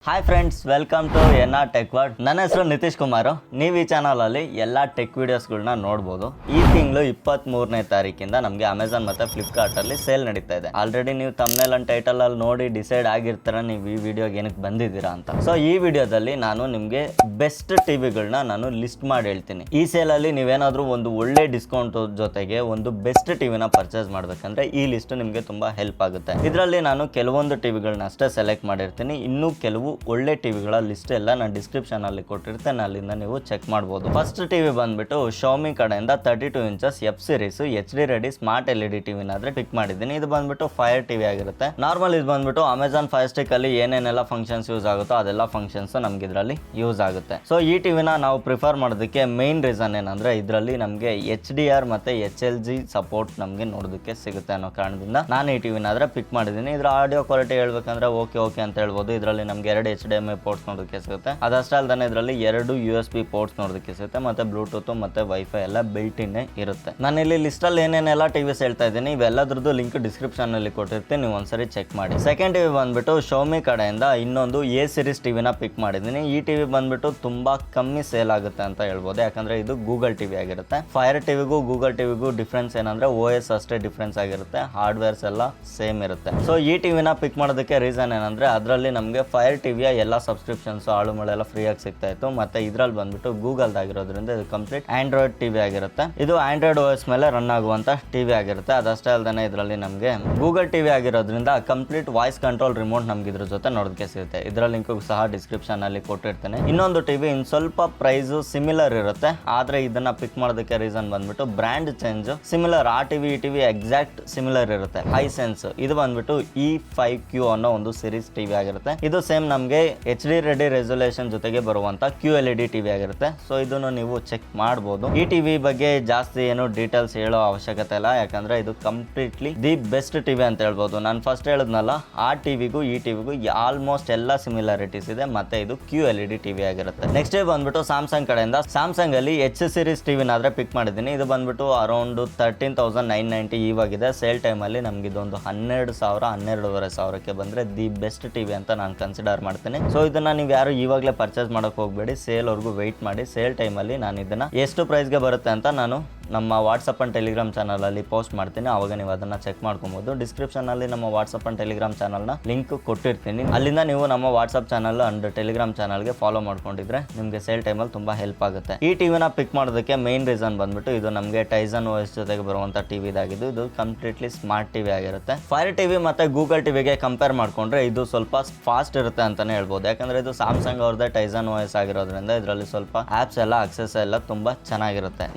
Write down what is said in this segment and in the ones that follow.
Hi friends, welcome to NR tech world. ನನ್ನ ಹೆಸರು ನಿತೀಶ್ ಕುಮಾರ್. ನೀವು ಈ ಚಾನಲಲ್ಲಿ ಎಲ್ಲ ಟೆಕ್ ವಿಡಿಯೋಸ್ಗಳನ್ನ ನೋಡ್ಬೋದು. ಈ ತಿಂಗಳು 23ನೇ ತಾರೀಕಿಂದ ನಮಗೆ ಅಮೆಝಾನ್ ಮತ್ತು ಫ್ಲಿಪ್ಕಾರ್ಟಲ್ಲಿ ಸೇಲ್ ನಡೀತಾ ಇದೆ. ಆಲ್ರೆಡಿ ನೀವು ತಮ್ನೇಲ್ ಅಂಡ್ ಟೈಟಲಲ್ಲಿ ನೋಡಿ ಡಿಸೈಡ್ ಆಗಿರ್ತೀರ ನೀವು ಈ ವಿಡಿಯೋಗೆ ಏನಕ್ಕೆ ಬಂದಿದ್ದೀರಾ ಅಂತ. ಸೊ ಈ ವಿಡಿಯೋದಲ್ಲಿ ನಾನು ನಿಮಗೆ ಬೆಸ್ಟ್ ಟಿವಿಗಳನ್ನ ನಾನು ಲಿಸ್ಟ್ ಮಾಡಿ ಹೇಳ್ತೀನಿ. ಈ ಸೇಲಲ್ಲಿ ನೀವೇನಾದರೂ ಒಂದು ಒಳ್ಳೆ ಡಿಸ್ಕೌಂಟ್ ಜೊತೆಗೆ ಒಂದು ಬೆಸ್ಟ್ ಟಿವಿನ ಪರ್ಚೇಸ್ ಮಾಡಬೇಕಂದ್ರೆ ಈ ಲಿಸ್ಟ್ ನಿಮಗೆ ತುಂಬ ಹೆಲ್ಪ್ ಆಗುತ್ತೆ. ಇದರಲ್ಲಿ ನಾನು ಕೆಲವೊಂದು ಟಿವಿಗಳನ್ನ ಅಷ್ಟೇ ಸೆಲೆಕ್ಟ್ ಮಾಡಿರ್ತೀನಿ. ಇನ್ನೂ ಕೆಲವು ಒಳ್ಳೆ ಟಿವಿಗಳ ಲಿಸ್ಟ್ ಎಲ್ಲ ನಾನು ಡಿಸ್ಕ್ರಿಪ್ಷನ್ ಅಲ್ಲಿ ಕೊಟ್ಟಿರ್ತೇನೆ, ಅಲ್ಲಿಂದ ನೀವು ಚೆಕ್ ಮಾಡಬಹುದು. ಫಸ್ಟ್ ಟಿವಿ ಬಂದ್ಬಿಟ್ಟು Xiaomi ಕಡೆಯಿಂದ 32 inches F series HD ready smart LED ಟಿವಿನ ಆದ್ರೆ ಪಿಕ್ ಮಾಡಿದ್ದೀನಿ. ಇದು ಬಂದ್ಬಿಟ್ಟು ಫೈರ್ ಟಿವಿ ಆಗಿರುತ್ತೆ. ನಾರ್ಮಲ್ ಇದು ಬಂದ್ಬಿಟ್ಟು ಅಮೆಝಾನ್ ಫೈರ್ ಸ್ಟಿಕ್ ಅಲ್ಲಿ ಏನೇನೆಲ್ಲ ಫಂಕ್ಷನ್ಸ್ ಯೂಸ್ ಆಗುತ್ತೋ ಅದೆಲ್ಲ ಫಂಕ್ಷನ್ಸ್ ನಮ್ಗೆ ಇದರಲ್ಲಿ ಯೂಸ್ ಆಗುತ್ತೆ. ಸೊ ಈ ಟಿವಿನ ನಾವು ಪ್ರಿಫರ್ ಮಾಡೋದಕ್ಕೆ ಮೇನ್ ರೀಸನ್ ಏನಂದ್ರೆ ಇದರಲ್ಲಿ ನಮಗೆ HDR ಮತ್ತೆ HLG ಸಪೋರ್ಟ್ ನಮಗೆ ನೋಡೋದಕ್ಕೆ ಸಿಗುತ್ತೆ ಅನ್ನೋ ಕಾರಣದಿಂದ ನಾನು ಈ ಟಿವಿನ ಆದ್ರೆ ಪಿಕ್ ಮಾಡಿದ್ದೀನಿ. ಇದರ ಆಡಿಯೋ ಕ್ವಾಲಿಟಿ ಹೇಳ್ಬೇಕಂದ್ರೆ ಓಕೆ ಅಂತ ಹೇಳ್ಬೋದು. ಇದರಲ್ಲಿ ನಮಗೆ 2 HDMI ಪೋರ್ಟ್ಸ್ ನೋಡೋದಕ್ಕೆ ಸಿಗುತ್ತೆ. ಅದಷ್ಟೇ ಅಲ್ಲದೆ ಇದರಲ್ಲಿ 2 USB ಪೋರ್ಟ್ಸ್ ನೋಡೋದಕ್ಕೆ ಸಿಗುತ್ತೆ. ಮತ್ತೆ ಬ್ಲೂಟೂತ್ ಮತ್ತೆ ವೈಫೈ ಎಲ್ಲ ಬಿಲ್ಟ್ ಇನ್ ಇರುತ್ತೆ. ನಾನು ಇಲ್ಲಿ ಲಿಸ್ಟ್ ಅಲ್ಲಿ ಏನೇನೆಲ್ಲ ಟಿವಿಸ್ ಹೇಳ್ತಾ ಇದ್ದೀನಿ ಇವೆಲ್ಲದ್ರದ್ದು ಲಿಂಕ್ ಡಿಸ್ಕ್ರಿಪ್ಷನ್ ಅಲ್ಲಿ ಕೊಟ್ಟಿರ್ತೀನಿ, ನೀವು ಒಂದ್ಸರಿ ಚೆಕ್ ಮಾಡಿ. ಸೆಕೆಂಡ್ ಟಿವಿ ಬಂದ್ಬಿಟ್ಟು Xiaomi ಕಡೆಯಿಂದ ಇನ್ನೊಂದು A ಸೀರೀಸ್ ಟಿವಿನ ಪಿಕ್ ಮಾಡಿದ್ದೀನಿ. ಈ ಟಿವಿ ಬಂದ್ಬಿಟ್ಟು ತುಂಬಾ ಕಮ್ಮಿ ಸೇಲ್ ಆಗುತ್ತೆ ಅಂತ ಹೇಳ್ಬೋದು, ಯಾಕಂದ್ರೆ ಇದು ಗೂಗಲ್ ಟಿವಿ ಆಗಿರುತ್ತೆ. ಫೈರ್ ಟಿವಿಗೂ ಗೂಗಲ್ ಟಿವಿಗೂ ಡಿಫ್ರೆನ್ಸ್ ಏನಂದ್ರೆ OS ಅಷ್ಟೇ ಡಿಫ್ರೆನ್ಸ್ ಆಗಿರುತ್ತೆ, ಹಾರ್ಡ್ವೇರ್ಸ್ ಎಲ್ಲ ಸೇಮ್ ಇರುತ್ತೆ. ಸೊ ಈ ಟಿವಿನ ಪಿಕ್ ಮಾಡೋದಕ್ಕೆ ರೀಸನ್ ಏನಂದ್ರೆ ಅದರಲ್ಲಿ ನಮಗೆ ಫೈರ್ ಟಿವಿಯ ಎಲ್ಲ ಸಬ್ಸ್ಕ್ರಿಪ್ಷನ್ಸ್ ಆಳುಮಳೆಲ್ಲ ಫ್ರೀ ಆಗಿ ಸಿಗ್ತಾ ಇತ್ತು. ಮತ್ತೆ ಇದ್ರಲ್ಲಿ ಬಂದ್ಬಿಟ್ಟು ಗೂಗಲ್ ಆಗಿರೋದ್ರಿಂದ ಇದು ಕಂಪ್ಲೀಟ್ ಆಂಡ್ರಾಯ್ಡ್ ಟಿವಿ ಆಗಿರುತ್ತೆ. ಇದು ಆಂಡ್ರಾಯ್ಡ್ OS ಮೇಲೆ ರನ್ ಆಗುವಂತ ಟಿವಿ ಆಗಿರುತ್ತೆ. ಅದಷ್ಟೇ ಅಲ್ಲದೆ ಇದರಲ್ಲಿ ನಮಗೆ ಗೂಗಲ್ ಟಿವಿ ಆಗಿರೋದ್ರಿಂದ ಕಂಪ್ಲೀಟ್ ವಾಯ್ಸ್ ಕಂಟ್ರೋಲ್ ರಿಮೋಟ್ ನಮ್ಗೆ ಇದ್ರ ಜೊತೆ ನೋಡೋದಕ್ಕೆ ಸಿಗುತ್ತೆ. ಇದರ ಲಿಂಕ್ ಸಹ ಡಿಸ್ಕ್ರಿಪ್ಷನ್ ಅಲ್ಲಿ ಕೊಟ್ಟಿರ್ತೇನೆ. ಇನ್ನೊಂದು ಟಿವಿ ಇನ್ ಸ್ವಲ್ಪ ಪ್ರೈಸ್ ಸಿಮಿಲರ್ ಇರುತ್ತೆ, ಆದ್ರೆ ಇದನ್ನ ಪಿಕ್ ಮಾಡೋದಕ್ಕೆ ರೀಸನ್ ಬಂದ್ಬಿಟ್ಟು ಬ್ರ್ಯಾಂಡ್ ಚೇಂಜ್ ಸಿಮಿಲರ್. ಆ ಟಿವಿ ಈ ಟಿವಿ ಎಕ್ಸಾಕ್ಟ್ ಸಿಮಿಲರ್ ಇರುತ್ತೆ. ಹೈಸೆನ್ಸ್ ಇದು ಬಂದ್ಬಿಟ್ಟು E5Q ಅನ್ನೋ ಒಂದು ಸೀರೀಸ್ ಟಿವಿ ಆಗಿರುತ್ತೆ. ಇದು ಸೇಮ್ ನಮಗೆ HD ರೆಡಿ ರೆಸೊಲ್ಯೂಷನ್ ಜೊತೆಗೆ ಬರುವಂತ QLED ಟಿವಿ ಆಗಿರುತ್ತೆ. ಸೊ ಇದನ್ನು ನೀವು ಚೆಕ್ ಮಾಡಬಹುದು. ಈ ಟಿವಿ ಬಗ್ಗೆ ಜಾಸ್ತಿ ಏನು ಡೀಟೇಲ್ಸ್ ಹೇಳೋ ಅವಶ್ಯಕತೆ ಇಲ್ಲ, ಯಾಕಂದ್ರೆ ಇದು ಕಂಪ್ಲೀಟ್ಲಿ ದಿ ಬೆಸ್ಟ್ ಟಿವಿ ಅಂತ ಹೇಳ್ಬೋದು. ನಾನು ಫಸ್ಟ್ ಹೇಳಿದ್ನಲ್ಲ, ಆ ಟಿವಿಗೂ ಈ ಟಿವಿಗೂ ಆಲ್ಮೋಸ್ಟ್ ಎಲ್ಲ ಸಿಮಿಲಾರಿಟೀಸ್ ಇದೆ. ಮತ್ತೆ ಇದು QLED ಟಿವಿ ಆಗಿರುತ್ತೆ. ನೆಕ್ಸ್ಟ್ ಬಂದ್ಬಿಟ್ಟು ಸ್ಯಾಮ್ಸಂಗ್ ಕಡೆಯಿಂದ ಸ್ಯಾಮ್ಸಂಗ್ ಅಲ್ಲಿ H ಸೀರೀಸ್ ಟಿವಿನ ಆದ್ರೆ ಪಿಕ್ ಮಾಡಿದ್ದೀನಿ. ಇದು ಬಂದ್ಬಿಟ್ಟು ಅರೌಂಡ್ 13,990 ಇವಾಗಿದೆ. ಸೇಲ್ ಟೈಮ್ ಅಲ್ಲಿ ನಮ್ಗೆ ಇದೊಂದು 12,000-12,500ಕ್ಕೆ ಬಂದ್ರೆ ದಿ ಬೆಸ್ಟ್ ಟಿವಿ ಅಂತ ನಾನು ಕನ್ಸಿಡರ್ ಮಾಡ್ತೀನಿ. ಸೊ ಇದನ್ನ ನೀವು ಯಾರು ಇವಾಗಲೇ ಪರ್ಚೇಸ್ ಮಾಡಕ್ ಹೋಗ್ಬೇಡಿ, ಸೇಲ್ ವರ್ಗೂ ವೆಯ್ಟ್ ಮಾಡಿ. ಸೇಲ್ ಟೈಮಲ್ಲಿ ನಾನು ಇದನ್ನ ಎಷ್ಟು ಪ್ರೈಸ್ಗೆ ಬರುತ್ತೆ ಅಂತ ನಾನು ನಮ್ಮ ವಾಟ್ಸಪ್ ಅಂಡ್ ಟೆಲಿಗ್ರಾಮ್ ಚಾನಲ್ ಅಲ್ಲಿ ಪೋಸ್ಟ್ ಮಾಡ್ತೀನಿ, ಅವಾಗ ನೀವು ಅದನ್ನ ಚೆಕ್ ಮಾಡ್ಕೊಬಹುದು. ಡಿಸ್ಕ್ರಿಪ್ಷನ್ ಅಲ್ಲಿ ನಮ್ಮ ವಾಟ್ಸಪ್ ಅಂಡ್ ಟೆಲಿಗ್ರಾಮ್ ಚಾನಲ್ನ ಲಿಂಕ್ ಕೊಟ್ಟಿರ್ತೀನಿ, ಅಲ್ಲಿಂದ ನೀವು ನಮ್ಮ ವಾಟ್ಸಪ್ ಚಾನಲ್ ಅಂಡ್ ಟೆಲಿಗ್ರಾಮ್ ಚಾನಲ್ಗೆ ಫಾಲೋ ಮಾಡ್ಕೊಂಡಿದ್ರೆ ನಿಮಗೆ ಸೇಲ್ ಟೈಮಲ್ಲಿ ತುಂಬಾ ಹೆಲ್ಪ್ ಆಗುತ್ತೆ. ಈ ಟಿವಿನ ಪಿಕ್ ಮಾಡೋದಕ್ಕೆ ಮೇನ್ ರೀಸನ್ ಬಂದ್ಬಿಟ್ಟು ಇದು ನಮಗೆ Tizen OS ಜೊತೆಗೆ ಬರುವಂತ ಟಿವಿ ಇದಾಗಿದ್ದು. ಇದು ಕಂಪ್ಲೀಟ್ಲಿ ಸ್ಮಾರ್ಟ್ ಟಿವಿ ಆಗಿರುತ್ತೆ. ಫೈರ್ ಟಿವಿ ಮತ್ತೆ ಗೂಗಲ್ ಟಿವಿಗೆ ಕಂಪೇರ್ ಮಾಡ್ಕೊಂಡ್ರೆ ಇದು ಸ್ವಲ್ಪ ಫಾಸ್ಟ್ ಇರುತ್ತೆ ಅಂತಾನೆ ಹೇಳ್ಬೋದು, ಯಾಕಂದ್ರೆ ಇದು ಸ್ಯಾಮ್ಸಂಗ್ ಅವ್ರದ್ದೇ Tizen OS ಆಗಿರೋದ್ರಿಂದ ಇದರಲ್ಲಿ ಸ್ವಲ್ಪ ಆಪ್ಸ್ ಎಲ್ಲ ಆಕ್ಸೆಸ್ ಎಲ್ಲ ತುಂಬಾ ಚೆನ್ನಾಗಿರುತ್ತೆ.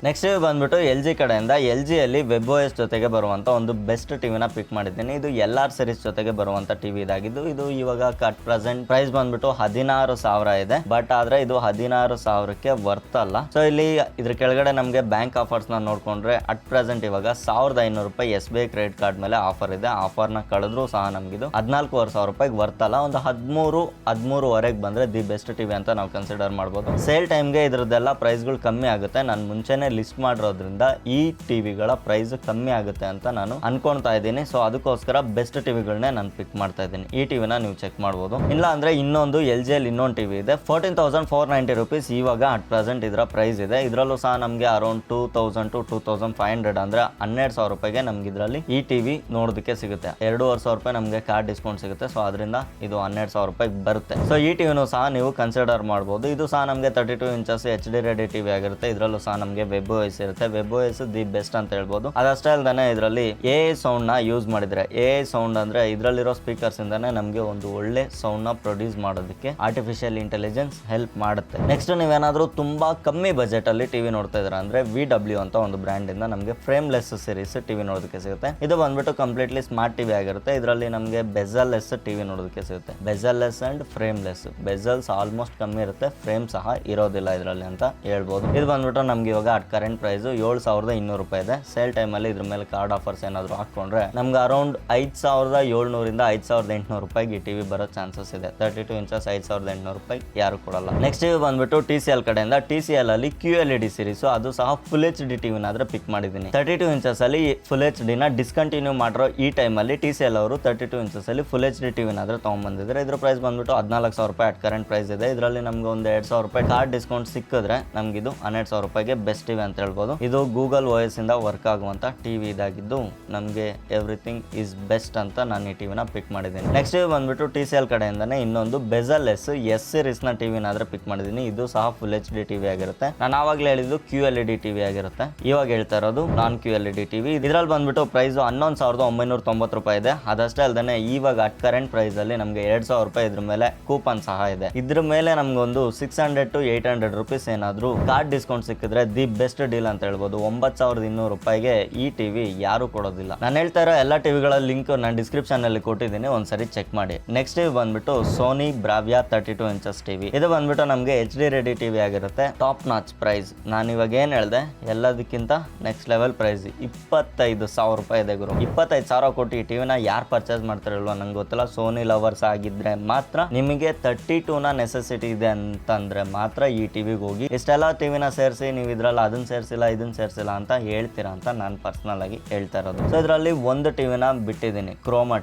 ನೆಕ್ಸ್ಟ್ ಬಂದ್ಬಿಟ್ಟು LG ಕಡೆಯಿಂದ LG ಅಲ್ಲಿ WebOS ಜೊತೆಗೆ ಬರುವಂತ ಒಂದು ಬೆಸ್ಟ್ ಟಿವಿನ ಪಿಕ್ ಮಾಡಿದ್ದೀನಿ. ಇದು LR ಸೀರೀಸ್ ಜೊತೆಗೆ ಬರುವಂತ ಟಿವಿ ಇದಾಗಿದ್ದು. ಇದು ಇವಾಗ ಅಟ್ ಪ್ರೆಸೆಂಟ್ ಪ್ರೈಸ್ ಬಂದ್ಬಿಟ್ಟು 16,000 ಇದೆ, ಬಟ್ ಆದ್ರೆ ಇದು 16,000ಕ್ಕೆ ವರ್ತ್ ಅಲ್ಲ. ಸೊ ಇಲ್ಲಿ ಇದ್ರ ಕೆಳಗಡೆ ನಮಗೆ ಬ್ಯಾಂಕ್ ಆಫರ್ಸ್ ನ ನೋಡ್ಕೊಂಡ್ರೆ ಅಟ್ ಪ್ರೆಸೆಂಟ್ ಇವಾಗ 1,500 ರೂಪಾಯಿ SBI ಕ್ರೆಡಿಟ್ ಕಾರ್ಡ್ ಮೇಲೆ ಆಫರ್ ಇದೆ. ಆಫರ್ ನ ಕಳೆದ್ರೂ ಸಹ ನಮ್ಗಿದು 14,500 ರೂಪಾಯಿಗೆ ವರ್ತ್ ಅಲ್ಲ. ಒಂದು 13,500ವರೆಗೆ ಬಂದ್ರೆ ದಿ ಬೆಸ್ಟ್ ಟಿವಿ ಅಂತ ನಾವು ಕನ್ಸಿಡರ್ ಮಾಡ್ಬೋದು. ಸೇಲ್ ಟೈಮ್ಗೆ ಇದ್ರದ್ದೆಲ್ಲ ಪ್ರೈಸ್ಗಳು ಕಮ್ಮಿ ಆಗುತ್ತೆ. ನಾನು ಮುಂಚೆನೆ ಲಿಸ್ಟ್ ಮಾಡಿರೋದ್ರಿಂದ ಈ ಟಿವಿಗಳ ಪ್ರೈಸ್ ಕಮ್ಮಿ ಆಗುತ್ತೆ ಅಂತ ನಾನು ಅನ್ಕೊಳ್ತಾ ಇದ್ದೀನಿ. ಸೊ ಅದಕ್ಕೋಸ್ಕರ ಬೆಸ್ಟ್ ಟಿವಿಗಳನ್ನೇ ನಾನು ಪಿಕ್ ಮಾಡ್ತಾ ಇದ್ದೀನಿ. ಈ ಟಿವಿನ ನೀವು ಚೆಕ್ ಮಾಡಬಹುದು. ಇಲ್ಲ ಅಂದ್ರೆ ಇನ್ನೊಂದು LG ಅಲ್ಲಿ ಇನ್ನೊಂದು ಟಿವಿ ಇದೆ. 14,490 ರೂಪೀಸ್ ಇವಾಗ ಅಟ್ ಪ್ರೆಸೆಂಟ್ ಇದರ ಪ್ರೈಸ್ ಇದೆ. ಇದರಲ್ಲೂ ಸಹ ನಮಗೆ ಅರೌಂಡ್ 2,000 to 2,500 ಅಂದ್ರೆ 12,000 ರೂಪಾಯಿಗೆ ನಮ್ಗೆ ಇದರಲ್ಲಿ ಈ ಟಿವಿ ನೋಡೋದಕ್ಕೆ ಸಿಗುತ್ತೆ. 2,500 ರೂಪಾಯಿ ನಮಗೆ ಕಾರ್ಡ್ ಡಿಸ್ಕೌಂಟ್ ಸಿಗುತ್ತೆ. ಸೊ ಅದರಿಂದ ಇದು 12,000 ರೂಪಾಯಿಗೆ ಬರುತ್ತೆ. ಸೊ ಈ ಟಿವಿನೂ ಸಹ ನೀವು ಕನ್ಸಿಡರ್ ಮಾಡಬಹುದು. ಇದು ಸಹ ನಮಗೆ 32 ಇಂಚಸ್ HD ರೆಡಿ ಟಿವಿ ಆಗಿರುತ್ತೆ. ಇದರಲ್ಲೂ ಸಹ ನಮಗೆ WebOS ಇರುತ್ತೆ. WebOS ದಿ ಬೆಸ್ಟ್ ಅಂತ ಹೇಳ್ಬೋದು. ಅದಷ್ಟೇ ಅಲ್ಲದೆ ಇದರಲ್ಲಿ AI ಸೌಂಡ್ ನ ಯೂಸ್ ಮಾಡಿದ್ರೆ, AI ಸೌಂಡ್ ಅಂದ್ರೆ ಇದರಲ್ಲಿರೋ ಸ್ಪೀಕರ್ಸ್ ಇಂದಾನೆ ನಮಗೆ ಒಂದು ಒಳ್ಳೆ ಸೌಂಡ್ ನ ಪ್ರೊಡ್ಯೂಸ್ ಮಾಡೋದಕ್ಕೆ ಆರ್ಟಿಫಿಷಿಯಲ್ ಇಂಟೆಲಿಜೆನ್ಸ್ ಹೆಲ್ಪ್ ಮಾಡುತ್ತೆ. ನೆಕ್ಸ್ಟ್ ನೀವೇನಾದ್ರೂ ತುಂಬಾ ಕಮ್ಮಿ ಬಜೆಟ್ ಅಲ್ಲಿ ಟಿವಿ ನೋಡ್ತಾ ಇದ್ದೀರಾ ಅಂದ್ರೆ VW ಅಂತ ಒಂದು ಬ್ರ್ಯಾಂಡ್ ಇಂದ ನಮಗೆ ಫ್ರೇಮ್ಲೆಸ್ ಸೀರೀಸ್ ಟಿವಿ ನೋಡೋದಕ್ಕೆ ಸಿಗುತ್ತೆ. ಇದು ಬಂದ್ಬಿಟ್ಟು ಕಂಪ್ಲೀಟ್ಲಿ ಸ್ಮಾರ್ಟ್ ಟಿವಿ ಆಗಿರುತ್ತೆ. ಇದರಲ್ಲಿ ನಮಗೆ ಬೆಜಲ್ಲೆಸ್ ಟಿವಿ ನೋಡೋದಕ್ಕೆ ಸಿಗುತ್ತೆ. ಬೆಜಲ್ಲೆಸ್ ಅಂಡ್ ಫ್ರೇಮ್ಲೆಸ್. ಬೆಜಲ್ಸ್ ಆಲ್ಮೋಸ್ಟ್ ಕಮ್ಮಿ ಇರುತ್ತೆ, ಫ್ರೇಮ್ ಸಹ ಇರೋದಿಲ್ಲ ಇದರಲ್ಲಿ ಅಂತ ಹೇಳ್ಬೋದು. ಇದು ಬಂದ್ಬಿಟ್ಟು ನಮ್ಗೆ ಇವಾಗ ಅಟ್ ಕರೆಂಟ್ ಪ್ರೈಸ್ 7,200 ರೂಪಾಯಿ ಇದೆ. ಸೇಲ್ ಟೈಮಲ್ಲಿ ಇದ್ರ ಮೇಲೆ ಕಾರ್ಡ್ ಆಫರ್ಸ್ ಏನಾದರೂ ಹಾಕೊಂಡ್ರೆ ನಮ್ಗೆ ಅರೌಂಡ್ 5,700 5,800 ರೂಪಾಯಿಗೆ ಈ ಟಿವಿ ಬರೋ ಚಾನ್ಸಸ್ ಇದೆ. 32 ಇಂಚಸ್ 5,800 ರೂಪಾಯಿ ಯಾರು ಕೊಡಲ್ಲ. ನೆಕ್ಸ್ಟ್ ಟಿವಿ ಬಂದ್ಬಿಟ್ಟು TCL ಕಡೆಯಿಂದ. TCL ಅಲ್ಲಿ QLED ಸೀರೀಸ್, ಅದು ಸಹ ಫುಲ್ HD ಟಿವಿನಾದ್ರೆ ಪಿಕ್ ಮಾಡಿದ್ದೀನಿ. 32 ಇಂಚಸ್ ಅಲ್ಲಿ ಫುಲ್ HD ನ ಡಿಸ್ಕಂಟಿನ್ಯೂ ಮಾಡಿರೋ ಈ ಟೈಮಲ್ಲಿ TCL ಅವರು 32 ಇಂಚಸ್ ಅಲ್ಲಿ ಫುಲ್ HD ಟಿವಿನಾದ್ರೆ ತಗೊಂಡ್ಬಂದಿದ್ರೆ ಇದ್ರ ಪ್ರೈಸ್ ಬಂದ್ಬಿಟ್ಟು 14,000 ರೂಪಾಯಿ ಅಟ್ ಕರೆಂಟ್ ಪ್ರೈಸ್ ಇದೆ. ಇದರಲ್ಲಿ ನಮ್ಗೆ ಒಂದು 2,000 ರೂಪಾಯಿ ಕಾರ್ಡ್ ಡಿಸ್ಕೌಂಟ್ ಸಿಕ್ಕಿದ್ರೆ ನಮ್ಗೆ ಇದು 12,000 ರೂಪಾಯಿಗೆ ಬೆಸ್ಟ್ ಟಿವಿ ಅಂತ ಹೇಳ್ಬೋದು. ಇದು Google OS ಇಂದ ವರ್ಕ್ ಆಗುವಂತ ಟಿವಿ ಇದಾಗಿದ್ದು ನಮಗೆ ಎವ್ರಿಥಿಂಗ್ ಇಸ್ ಬೆಸ್ಟ್ ಅಂತ ನಾನು ಈ ಟಿವಿನ ಪಿಕ್ ಮಾಡಿದ್ದೀನಿ. ನೆಕ್ಸ್ಟ್ ಟಿವಿ ಬಂದ್ಬಿಟ್ಟು TCL ಕಡೆಯಿಂದಾನೆ ಇನ್ನೊಂದು ಬೆಜಲ್ಲೆಸ್ ಎಸ್ ಸೀರೀಸ್ ನ ಟಿವಿನಾದ್ರೆ ಪಿಕ್ ಮಾಡಿದ್ದೀನಿ. ಇದು ಸಹ ಫುಲ್ HD ಟಿವಿ ಆಗಿರುತ್ತೆ. ನಾನು ಆವಾಗಲೇ ಹೇಳಿದ್ದು QLED ಟಿವಿ ಆಗಿರುತ್ತೆ. ಇವಾಗ ಹೇಳ್ತಾ ಇರೋದು ನಾನ್ QLED ಟಿವಿ. ಇದ್ರಲ್ಲಿ ಬಂದ್ಬಿಟ್ಟು ಪ್ರೈಸ್ 11,990 ರೂಪಾಯಿ ಇದೆ. ಅದಷ್ಟೇ ಅಲ್ಲದೆ ಇವಾಗ ಅಟ್ ಕರೆಂಟ್ ಪ್ರೈಸ್ ಅಲ್ಲಿ ನಮಗೆ 2,000 ರೂಪಾಯಿ ಇದ್ರ ಮೇಲೆ ಕೂಪನ್ ಸಹ ಇದೆ. ಇದ್ರ ಮೇಲೆ ನಮ್ಗೊಂದು 600 to 800 ರುಪೀಸ್ ಏನಾದ್ರು ಕಾರ್ಡ್ ಡಿಸ್ಕೌಂಟ್ ಸಿಕ್ಕಿದ್ರೆ ದಿ ಬೆಸ್ಟ್ ಡೀಲ್ ಅಂತ ಹೇಳ್ಬೋದು. 9,200 ರೂಪಾಯಿಗೆ ಈ ಟಿವಿ ಯಾರು ಕೊಡೋದಿಲ್ಲ. ನಾನು ಹೇಳ್ತಾ ಇರೋ ಎಲ್ಲ ಟಿವಿಗಳ ಲಿಂಕ್ ನಾನು ಡಿಸ್ಕ್ರಿಪ್ಷನ್ ಅಲ್ಲಿ ಕೊಟ್ಟಿದ್ದೀನಿ, ಒಂದ್ಸರಿ ಚೆಕ್ ಮಾಡಿ. ನೆಕ್ಸ್ಟ್ ಟಿವಿ ಬಂದ್ಬಿಟ್ಟು ಸೋನಿ ಬ್ರಾವಿಯಾ 32 ಇಂಚಸ್ ಟಿವಿ. ಇದು ಬಂದ್ಬಿಟ್ಟು ನಮಗೆ HD ರೆಡಿ ಟಿವಿ ಆಗಿರುತ್ತೆ. ಟಾಪ್ ನಾಚ್ ಪ್ರೈಸ್ ನಾನು ಇವಾಗ ಏನ್ ಹೇಳ್ದೆ ಎಲ್ಲದಕ್ಕಿಂತ ನೆಕ್ಸ್ಟ್ ಲೆವೆಲ್ ಪ್ರೈಸ್ 25,000 ರೂಪಾಯಿ ಇದೆ ಗುರು. 25,000 ಕೊಟ್ಟು ಈ ಟಿವಿನ ಯಾರು ಪರ್ಚೇಸ್ ಮಾಡ್ತಾರಲ್ವಾ ನಂಗೆ ಗೊತ್ತಿಲ್ಲ. ಸೋನಿ ಲವರ್ಸ್ ಆಗಿದ್ರೆ ಮಾತ್ರ, ನಿಮಗೆ 32 ನ ನೆಸೆಸಿಟಿ ಇದೆ ಅಂತಂದ್ರೆ ಮಾತ್ರ ಈ ಟಿವಿಗೆ ಹೋಗಿ. ಇಷ್ಟೆಲ್ಲ ಟಿವಿನ ಸೇರಿಸಿ ನೀವು ಇದ್ರಲ್ಲಿ ಅದನ್ನ ಸೇರಿಸಿಲ್ಲ ಇದನ್ನ ಸೇರಿಸಿಲ್ಲ ಅಂತ ಹೇಳ್ತೀರಾ ಅಂತ ನಾನು ಪರ್ಸನಲ್ ಆಗಿ ಹೇಳ್ತಾ ಇರೋದು. ಸೊ ಇದರಲ್ಲಿ ಒಂದು ಟಿವಿನ ಬಿಟ್ಟಿದ್ದೀನಿ, ಕ್ರೋಮಾ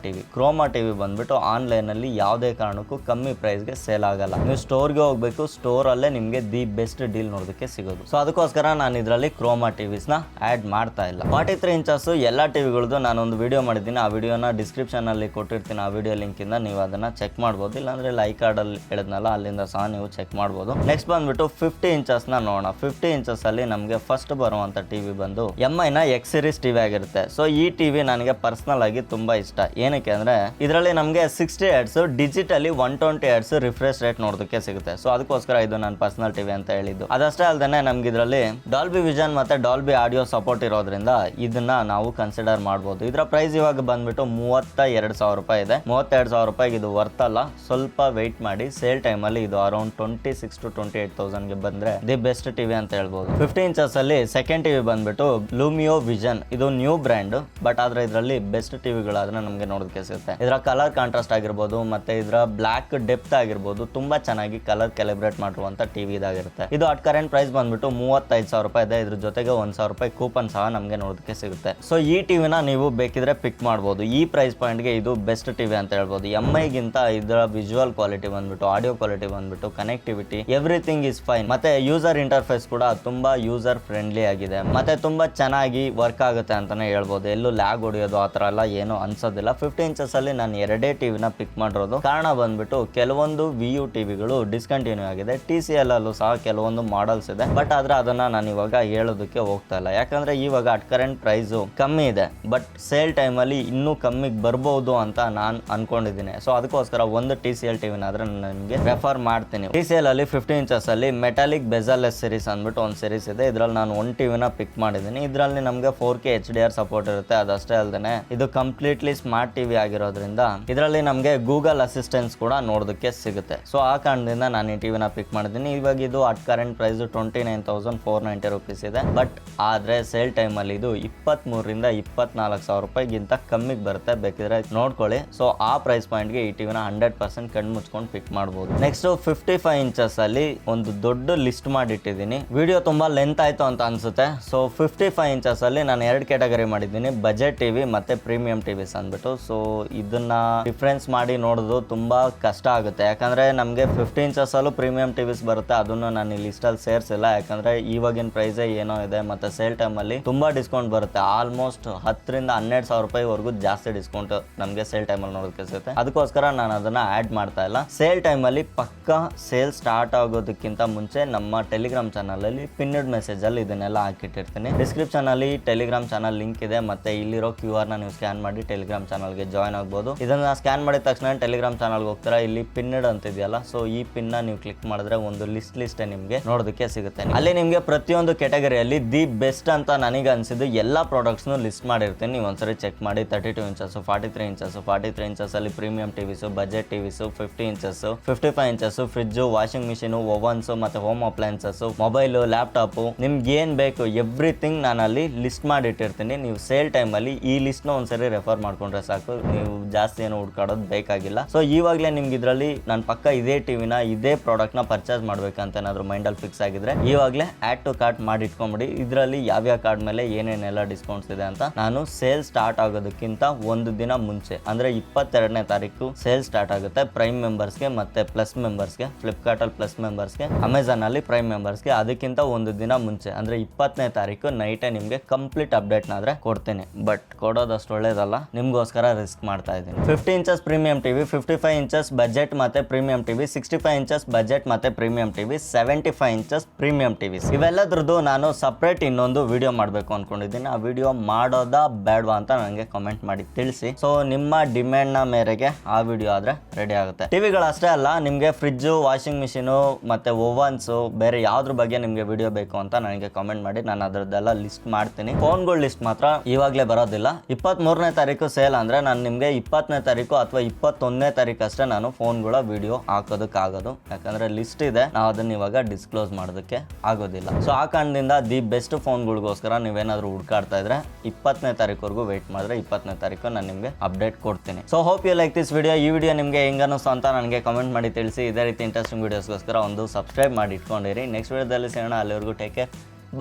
ಟಿವಿ ಬಂದ್ಬಿಟ್ಟು ಆನ್ಲೈನ್ ಅಲ್ಲಿ ಯಾವುದೇ ಕಾರಣಕ್ಕೂ ಕಮ್ಮಿ ಪ್ರೈಸ್ಗೆ ಸೇಲ್ ಆಗಲ್ಲ. ನೀವು ಸ್ಟೋರ್ಗೆ ಹೋಗ್ಬೇಕು, ಸ್ಟೋರ್ ಅಲ್ಲೇ ನಿಮಗೆ ದಿ ಬೆಸ್ಟ್ ಡೀಲ್ ನೋಡೋದಕ್ಕೆ ಸಿಗೋದು. ಸೊ ಅದಕ್ಕೋಸ್ಕರ ನಾನು ಇದರಲ್ಲಿ ಕ್ರೋಮಾ ಟಿವಿಸ್ ನ ಆಡ್ ಮಾಡ್ತಾ ಇಲ್ಲ. 43 ಇಂಚಸ್ ಎಲ್ಲ ಟಿವಿಗಳದ್ದು ನಾನೊಂದು ವಿಡಿಯೋ ಮಾಡಿದ್ದೀನಿ. ಆ ವಿಡಿಯೋನ ಡಿಸ್ಕ್ರಿಪ್ಷನ್ ಅಲ್ಲಿ ಕೊಟ್ಟಿರ್ತೀನಿ. ಆ ವಿಡಿಯೋ ಲಿಂಕ್ ಇಂದ ನೀವು ಅದನ್ನ ಚೆಕ್ ಮಾಡ್ಬೋದು. ಇಲ್ಲಾಂದ್ರೆ ಲೈಕ್ ಕಾರ್ಡ್ ಅಲ್ಲಿ ಹೇಳಿದ್ನಲ್ಲ ಅಲ್ಲಿಂದ ಸಹ ನೀವು ಚೆಕ್ ಮಾಡ್ಬೋದು. ನೆಕ್ಸ್ಟ್ ಬಂದ್ಬಿಟ್ಟು 50 ಇಂಚಸ್ ನ ನೋಡೋಣ. 50 ಇಂಚಸ್ ಅಲ್ಲಿ ನಮಗೆ ಫಸ್ಟ್ ಬರುವಂತ ಟಿವಿ ಬಂದು MI ನ X ಸೀರೀಸ್ ಟಿವಿ ಆಗಿರುತ್ತೆ. ಸೊ ಈ ಟಿವಿ ನನಗೆ ಪರ್ಸನಲ್ ಆಗಿ ತುಂಬಾ ಇಷ್ಟ. ಏನಕ್ಕೆ ಅಂದ್ರೆ ಇದರಲ್ಲಿ ನಮಗೆ 60 Hz digitally 120 Hz refresh rate ನೋಡೋದಕ್ಕೆ ಸಿಗುತ್ತೆ. ಸೊ ಅದಕ್ಕೋಸ್ಕರ ಇದು ನನ್ನ ಪರ್ಸನಲ್ ಟಿವಿ ಅಂತ ಹೇಳಿದ್ದು. ಅದಷ್ಟೇ ಅಲ್ಲದೆ ನಮ್ಗೆ ಇದರಲ್ಲಿ ಡಾಲ್ಬಿ ವಿಷನ್ ಮತ್ತೆ ಡಾಲ್ಬಿ ಆಡಿಯೋ ಸಪೋರ್ಟ್ ಇರೋದ್ರಿಂದ ಇದನ್ನ ನಾವು ಕನ್ಸಿಡರ್ ಮಾಡಬಹುದು. ಇದರ ಪ್ರೈಸ್ ಇವಾಗ ಬಂದ್ಬಿಟ್ಟು 32,000 ರೂಪಾಯಿ ಇದೆ. 32,000 ರೂಪಾಯಿಗೆ ಇದು ವರ್ತ್ ಅಲ್ಲ. ಸ್ವಲ್ಪ ವೆಯ್ಟ್ ಮಾಡಿ. ಸೇಲ್ ಟೈಮ್ ಅಲ್ಲಿ ಇದು ಅರೌಂಡ್ 26,000 to 28,000 ಗೆ ಬಂದ್ರೆ ದಿ ಬೆಸ್ಟ್ ಟಿವಿ ಅಂತ ಹೇಳ್ಬೋದು. 50 ಇಂಚಸ್ ಅಲ್ಲಿ ಸೆಕೆಂಡ್ ಟಿವಿ ಬಂದ್ಬಿಟ್ಟು ಲೂಮಿಯೋ ವಿಷನ್. ಇದು ನ್ಯೂ ಬ್ರ್ಯಾಂಡ್, ಬಟ್ ಆದ್ರೆ ಇದರಲ್ಲಿ ಬೆಸ್ಟ್ ಟಿವಿಗಳಾದ್ರೆ ನಮಗೆ ನೋಡೋದಕ್ಕೆ ಸಿಗುತ್ತೆ. ಇದರ ಕಲರ್ ಕಾಂಟ್ರಾಸ್ಟ್ ಆಗಿರ್ಬೋದು ಮತ್ತೆ ಇದರ ಬ್ಲಾಕ್ ಡೆಪ್ತ್ ಆಗಿರ್ಬೋದು ತುಂಬಾ ಚೆನ್ನಾಗಿ ಕಲರ್ ಕ್ಯಾಲಿಬ್ರೇಟ್ ಮಾಡಿರುವಂತ ಟಿವಿ ಇದಾಗಿರುತ್ತೆ. ಇದು ಅಟ್ ಕರೆಂಟ್ ಪ್ರೈಸ್ ಬಂದ್ಬಿಟ್ಟು 35,000 ರೂಪಾಯಿ ಇದೆ. ಇದ್ರ ಜೊತೆಗೆ 1,000 ರೂಪಾಯಿ ಕೂಪನ್ ಸಹ ನಮಗೆ ನೋಡೋದಕ್ಕೆ ಸಿಗುತ್ತೆ. ಸೊ ಈ ಟಿವಿನ ನೀವು ಬೇಕಿದ್ರೆ ಪಿಕ್ ಮಾಡಬಹುದು. ಈ ಪ್ರೈಸ್ ಪಾಯಿಂಟ್ ಗೆ ಇದು ಬೆಸ್ಟ್ ಟಿವಿ ಅಂತ ಹೇಳ್ಬೋದು. MI ಗಿಂತ ಇದರ ವಿಜುವಲ್ ಕ್ವಾಲಿಟಿ ಬಂದ್ಬಿಟ್ಟು, ಆಡಿಯೋ ಕ್ವಾಲಿಟಿ ಬಂದ್ಬಿಟ್ಟು, ಕನೆಕ್ಟಿವಿಟಿ ಎವ್ರಿಥಿಂಗ್ ಇಸ್ ಫೈನ್. ಮತ್ತೆ ಯೂಸರ್ ಇಂಟರ್ಫೇಸ್ ಕೂಡ ತುಂಬಾ ಯೂಸರ್ ಫ್ರೆಂಡ್ಲಿ ಆಗಿದೆ. ಮತ್ತೆ ತುಂಬಾ ಚೆನ್ನಾಗಿ ವರ್ಕ್ ಆಗುತ್ತೆ ಅಂತಾನೆ ಹೇಳ್ಬೋದು. ಎಲ್ಲೂ ಲ್ಯಾಗ್ ಹೊಡಿಯೋದು ಆ ತರ ಎಲ್ಲ ಏನು ಅನ್ಸೋದಿಲ್ಲ. 50 ಇಂಚಸ್ ಅಲ್ಲಿ ನಾನು ಎರಡೇ ಟಿವಿನ ಪಿಕ್ ಮಾಡಿರೋದು. ಕಾರಣ ಬಂದ್ಬಿಟ್ಟು ಕೆಲವೊಂದು VU ಟಿವಿಗಳು ಡಿಸ್ಕಂಟಿನ್ಯೂ ಆಗಿದೆ. TCL ಅಲ್ಲೂ ಸಹ ಕೆಲವೊಂದು ಮಾಡಲ್ಸ್ ಇದೆ, ಬಟ್ ಆದ್ರೆ ಅದನ್ನ ನಾನು ಇವಾಗ ಹೇಳೋದಕ್ಕೆ ಹೋಗ್ತಾ ಇಲ್ಲ. ಯಾಕಂದ್ರೆ ಇವಾಗ ಅಟ್ ಕರೆಂಟ್ ಪ್ರೈಸ್ ಕಮ್ಮಿ ಇದೆ, ಬಟ್ ಸೇಲ್ ಟೈಮ್ ಅಲ್ಲಿ ಇನ್ನೂ ಕಮ್ಮಿಗೆ ಬರ್ಬೋದು ಅಂತ ನಾನು ಅನ್ಕೊಂಡಿದ್ದೀನಿ. ಸೊ ಅದಕ್ಕೋಸ್ಕರ ಒಂದು TCL ಟಿವಿನಾದ್ರೆ ನನಗೆ ರೆಫರ್ ಮಾಡ್ತೀನಿ. TCL ಅಲ್ಲಿ 50 ಇಂಚಸ್ ಅಲ್ಲಿ ಮೆಟಾಲಿಕ್ ಬೆಜಲ್ಲೆಸ್ ಸೀರೀಸ್ ಅಂದ್ಬಿಟ್ಟು ಒಂದು ಸೀರೀಸ್ ಇದೆ. ಇದ್ರಲ್ಲಿ ನಾನು ಒಂದು ಟಿವಿನ ಪಿಕ್ ಮಾಡಿದ್ದೀನಿ. ಇದರಲ್ಲಿ ನಮಗೆ 4K HDR ಸಪೋರ್ಟ್ ಇರುತ್ತೆ. ಅದಷ್ಟೇ ಅಲ್ಲದೆ ಇದು ಕಂಪ್ಲೀಟ್ಲಿ ಸ್ಮಾರ್ಟ್ ಟಿವಿ ಆಗಿರೋದ್ರಿಂದ ಇದರಲ್ಲಿ ನಮಗೆ ಗೂಗಲ್ ಅಸಿಸ್ಟೆನ್ಸ್ ಕೂಡ ನೋಡೋದಕ್ಕೆ ಸಿಗುತ್ತೆ. ಸೊ ಆ ಕಾರಣದಿಂದ ನಾನು ಈ ಟಿವಿನ ಪಿಕ್ ಮಾಡಿದ್ದೀನಿ. ಇವಾಗ ಇದು ಅಟ್ ಕರೆಂಟ್ ಪ್ರೈಸ್ 29,490 ರೂಪೀಸ್ ಇದೆ. ಬಟ್ ಆದ್ರೆ ಸೇಲ್ ಟೈಮ್ ಅಲ್ಲಿ ಇದು 23,000 to 24,000 ರೂಪಾಯಿಗಿಂತ ಕಮ್ಮಿಗೆ ಬರುತ್ತೆ. ಬೇಕಿದ್ರೆ ನೋಡ್ಕೊಳ್ಳಿ. ಸೊ ಆ ಪ್ರೈಸ್ ಪಾಯಿಂಟ್ ಗೆ ಈ ಟಿವಿನ 100% ಕಣ್ಣು ಮುಚ್ಕೊಂಡು ಪಿಕ್ ಮಾಡಬಹುದು. ನೆಕ್ಸ್ಟ್ 55 ಇಂಚಸ್ ಅಲ್ಲಿ ಒಂದು ದೊಡ್ಡ ಲಿಸ್ಟ್ ಮಾಡಿಟ್ಟಿದ್ದೀನಿ. ವಿಡಿಯೋ ತುಂಬಾ ಲೆಂತ್ ಆಯ್ತು ಅಂತ ಅನ್ಸುತ್ತೆ. ಸೊ 55 ಇಂಚಸ್ ಅಲ್ಲಿ ನಾನು 2 ಕ್ಯಾಟಗರಿ ಮಾಡಿದ್ದೀನಿ, ಬಜೆಟ್ ಟಿವಿ ಮತ್ತೆ ಪ್ರೀಮಿಯಂ ಟಿವಿಸ್ ಅಂದ್ಬಿಟ್ಟು. ಸೊ ಇದನ್ನ ಡಿಫ್ರೆನ್ಸ್ ಮಾಡಿ ನೋಡೋದು ತುಂಬಾ ಕಷ್ಟ ಆಗುತ್ತೆ. ಯಾಕಂದ್ರೆ ನಮಗೆ 50 ಇಂಚಸ್ ಅಲ್ಲೂ ಪ್ರೀಮಿಯಂ ಟಿವಿಸ್ ಬರುತ್ತೆ. ಅದನ್ನು ನಾನು ಈ ಲಿಸ್ಟ್ ಅಲ್ಲಿ ಸೇರಿಸಿಲ್ಲ. ಯಾಕಂದ್ರೆ ಇವಾಗಿನ ಪ್ರೈಸ್ ಏನೋ ಇದೆ, ಮತ್ತೆ ಸೇಲ್ ಟೈಮ್ ಅಲ್ಲಿ ತುಂಬಾ ಡಿಸ್ಕೌಂಟ್ ಬರುತ್ತೆ. ಆಲ್ಮೋಸ್ಟ್ 10,000 to 12,000 ರೂಪಾಯಿವರೆಗೂ ಜಾಸ್ತಿ ಡಿಸ್ಕೌಂಟ್ ನಮಗೆ ಸೇಲ್ ಟೈಮ್ ಅಲ್ಲಿ ನೋಡೋದಕ್ಕೆ ಸಿಗುತ್ತೆ. ಅದಕ್ಕೋಸ್ಕರ ನಾನು ಅದನ್ನ ಆಡ್ ಮಾಡ್ತಾ ಇಲ್ಲ. ಸೇಲ್ ಟೈಮ್ ಅಲ್ಲಿ ಪಕ್ಕಾ ಸೇಲ್ ಸ್ಟಾರ್ಟ್ ಆಗೋದಕ್ಕಿಂತ ಮುಂಚೆ ನಮ್ಮ ಟೆಲಿಗ್ರಾಮ್ ಚಾನಲ್ ಅಲ್ಲಿ ಪಿನ್ಡ್ ಮೆಸೇಜ್ ಅಲ್ಲಿ ಇದನ್ನೆಲ್ಲ ಹಾಕಿಟ್ಟಿರ್ತೀನಿ. ಡಿಸ್ಕ್ರಿಪ್ಷನ್ ಅಲ್ಲಿ ಟೆಲಿಗ್ರಾಮ್ ಚಾನಲ್ ಲಿಂಕ್ ಇದೆ. ಮತ್ತೆ ಇಲ್ಲಿರೋ QR ನ ನೀವು ಸ್ಕ್ಯಾನ್ ಮಾಡಿ ಟೆಲಿಗ್ರಾಮ್ ಚಾನಲ್ಗೆ ಜಾಯ್ನ್ ಆಗ್ಬೋದು. ಇದನ್ನ ಸ್ಕ್ಯಾನ್ ಮಾಡಿದ ತಕ್ಷಣ ಟೆಲಿಗ್ರಾಮ್ ಚಾನಲ್ಗೆ ಹೋಗ್ತೀರಾ. ಇಲ್ಲಿ ಪಿನ್ಡ್ ಅಂತ ಇದೆಯಲ್ಲ, ಸೊ ಈ ಪಿನ್ ನ ನೀವು ಕ್ಲಿಕ್ ಮಾಡಿದ್ರೆ ಒಂದು ಲಿಸ್ಟ್ ನಿಮಗೆ ನೋಡೋದಕ್ಕೆ ಸಿಗುತ್ತೆ. ಅಲ್ಲಿ ನಿಮಗೆ ಪ್ರತಿಯೊಂದು ಕೆಟಗರಿಯಲ್ಲಿ ದಿ ಬೆಸ್ಟ್ ಅಂತ ನನಗೆ ಅನ್ಸಿದ್ದು ಎಲ್ಲ ಪ್ರಾಡಕ್ಟ್ಸ್ ಲಿಸ್ಟ್ ಮಾಡಿರ್ತೀನಿ. ನೀವು ಒಂದ್ಸರಿ ಚೆಕ್ ಮಾಡಿ. 32 ಇಂಚಸ್, 43 ಇಂಚಸ್, 43 ಇಂಚಸ್ ಅಲ್ಲಿ premium TVs, budget TVs, 50 inches, 55 inches, fridge, washing machine, ovens ಮತ್ತೆ ಹೋಮ್ ಅಪ್ಲೈನ್ಸಸ್, ಮೊಬೈಲ್, ಲ್ಯಾಪ್ಟಾಪ್, ನಿಮ್ಗೆ ಏನ್ ಬೇಕು ಬೇಕು ಎವ್ರಿಥಿಂಗ್ ನಾನು ಅಲ್ಲಿ ಲಿಸ್ಟ್ ಮಾಡಿಟ್ಟಿರ್ತೀನಿ. ನೀವು ಸೇಲ್ ಟೈಮಲ್ಲಿ ಈ ಲಿಸ್ಟ್ನ ಒಂದ್ಸರಿ ರೆಫರ್ ಮಾಡ್ಕೊಂಡ್ರೆ ಸಾಕು, ನೀವು ಜಾಸ್ತಿ ಏನು ಹುಡ್ಕಾಡೋದು ಬೇಕಾಗಿಲ್ಲ. ಸೊ ಇವಾಗಲೇ ನಿಮ್ಗೆ ಇದರಲ್ಲಿ ನಾನು ಪಕ್ಕ ಇದೇ ಟಿವಿನ ಇದೇ ಪ್ರಾಡಕ್ಟ್ನ ಪರ್ಚೇಸ್ ಮಾಡ್ಬೇಕಂತ ಏನಾದರೂ ಮೈಂಡಲ್ಲಿ ಫಿಕ್ಸ್ ಆಗಿದ್ರೆ ಇವಾಗಲೇ ಆ್ಯಡ್ ಟು ಕಾರ್ಟ್ ಮಾಡಿ ಇಟ್ಕೊಂಬಿಡಿ. ಇದರಲ್ಲಿ ಯಾವ್ಯಾವ ಕಾರ್ಡ್ ಮೇಲೆ ಏನೇನೆಲ್ಲ ಡಿಸ್ಕೌಂಟ್ಸ್ ಇದೆ ಅಂತ ನಾನು ಸೇಲ್ ಸ್ಟಾರ್ಟ್ ಆಗೋದಕ್ಕಿಂತ ಒಂದು ದಿನ ಮುಂಚೆ ಅಂದರೆ 22ನೇ ತಾರೀಕು ಸೇಲ್ ಸ್ಟಾರ್ಟ್ ಆಗುತ್ತೆ ಪ್ರೈಮ್ ಮೆಂಬರ್ಸ್ಗೆ ಮತ್ತು ಪ್ಲಸ್ ಮೆಂಬರ್ಸ್ಗೆ. ಫ್ಲಿಪ್ಕಾರ್ಟಲ್ಲಿ ಪ್ಲಸ್ ಮೆಂಬರ್ಸ್ಗೆ, ಅಮೆಝಾನಲ್ಲಿ ಪ್ರೈಮ್ ಮೆಂಬರ್ಸ್ಗೆ. ಅದಕ್ಕಿಂತ ಒಂದು ದಿನ ಮುಂಚೆ ಅಂದರೆ 20ನೇ ತಾರೀಕು ನೈಟೇ ನಿಮಗೆ ಕಂಪ್ಲೀಟ್ ಅಪ್ಡೇಟ್ನ ಆದರೆ ಕೊಡ್ತೀನಿ. ಬಟ್ ಕೊಡೋದಷ್ಟು ಒಳ್ಳೇದಲ್ಲ, ನಿಮಗೋಸ್ಕರ ರಿಸ್ಕ್ ಮಾಡ್ತಾ ಇದ್ದೀನಿ. 50 inches premium TV, 55 inches budget ಮತ್ತೆ ಪ್ರೀಮಿಯಂ ಟಿವಿ, 65 ಇಂಚಸ್ ಬಜೆಟ್ ಮತ್ತೆ premium TV, 75 inches premium TV, ಇವೆಲ್ಲದ್ರದ್ದು ನಾನು ಸಪ್ರೇಟ್ ಇನ್ನೊಂದು ವಿಡಿಯೋ ಮಾಡಬೇಕು ಅನ್ಕೊಂಡಿದ್ದೀನಿ. ಆ ವಿಡಿಯೋ ಮಾಡೋದಾ ಬೇಡವಾ ಅಂತ ನನಗೆ ಕಮೆಂಟ್ ಮಾಡಿ ತಿಳಿಸಿ. ಸೊ ನಿಮ್ಮ ಡಿಮ್ಯಾಂಡ್ನ ಮೇರೆಗೆ ಆ ವಿಡಿಯೋ ಆದರೆ ರೆಡಿ ಆಗುತ್ತೆ. ಟಿವಿಗಳಷ್ಟೇ ಅಲ್ಲ, ನಿಮಗೆ ಫ್ರಿಜ್ಜು, ವಾಷಿಂಗ್ ಮಿಷಿನು ಮತ್ತು ಓವನ್ಸು, ಬೇರೆ ಯಾವ್ದ್ರ ಬಗ್ಗೆ ನಿಮಗೆ ವಿಡಿಯೋ ಬೇಕು ಅಂತ ನನಗೆ ಕಮೆಂಟ್ ಮಾಡಿ, ನಾನು ಅದರದ್ದೆಲ್ಲ ಲಿಸ್ಟ್ ಮಾಡ್ತೀನಿ. ಫೋನ್ಗಳ ಲಿಸ್ಟ್ ಮಾತ್ರ ಇವಾಗಲೇ ಬರೋದಿಲ್ಲ. 23ನೇ ತಾರೀಕು ಸೇಲ್ ಅಂದರೆ ನಾನು ನಿಮಗೆ 20ನೇ ತಾರೀಕು ಅಥವಾ 21ನೇ ತಾರೀಕು ಅಷ್ಟೇ ನಾನು ಫೋನ್ಗಳ ವಿಡಿಯೋ ಹಾಕೋದಕ್ಕಾಗೋದು. ಯಾಕಂದರೆ ಲಿಸ್ಟ್ ಇದೆ, ನಾವು ಅದನ್ನು ಇವಾಗ ಡಿಸ್ಕ್ಲೋಸ್ ಮಾಡೋದಕ್ಕೆ ಆಗೋದಿಲ್ಲ. ಸೊ ಆ ಕಾರಣದಿಂದ ದಿ ಬೆಸ್ಟ್ ಫೋನ್ಗಳಿಗೋಸ್ಕರ ನೀವೇನಾದರೂ ಹುಡ್ಕಾಡ್ತಾ ಇದ್ರೆ 20ನೇ ತಾರೀಕುವರೆಗೂ ವೆಯ್ಟ್ ಮಾಡಿದ್ರೆ 20ನೇ ತಾರೀಕು ನಾನು ನಿಮಗೆ ಅಪ್ಡೇಟ್ ಕೊಡ್ತೀನಿ. So hope you like this video. ಈ ವಿಡಿಯೋ ನಿಮಗೆ ಹೆಂಗ ಅನ್ನಿಸ್ತು ಅಂತ ನನಗೆ ಕಮೆಂಟ್ ಮಾಡಿ ತಿಳಿಸಿ. ಇದೇ ರೀತಿ ಇಂಟ್ರೆಸ್ಟಿಂಗ್ ವಿಡಿಯೋಸ್ಗೋಸ್ಕರ ಒಂದು ಸಬ್ಸ್ಕ್ರೈಬ್ ಮಾಡಿ ಇಟ್ಕೊಂಡಿರಿ. ನೆಕ್ಸ್ಟ್ ವಿಡಿಯೋದಲ್ಲಿ ಸಿಗೋಣ. ಅಲ್ಲಿವರೆಗೂ ಟೇಕ್ ಕೇರ್,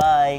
ಬಾಯ್.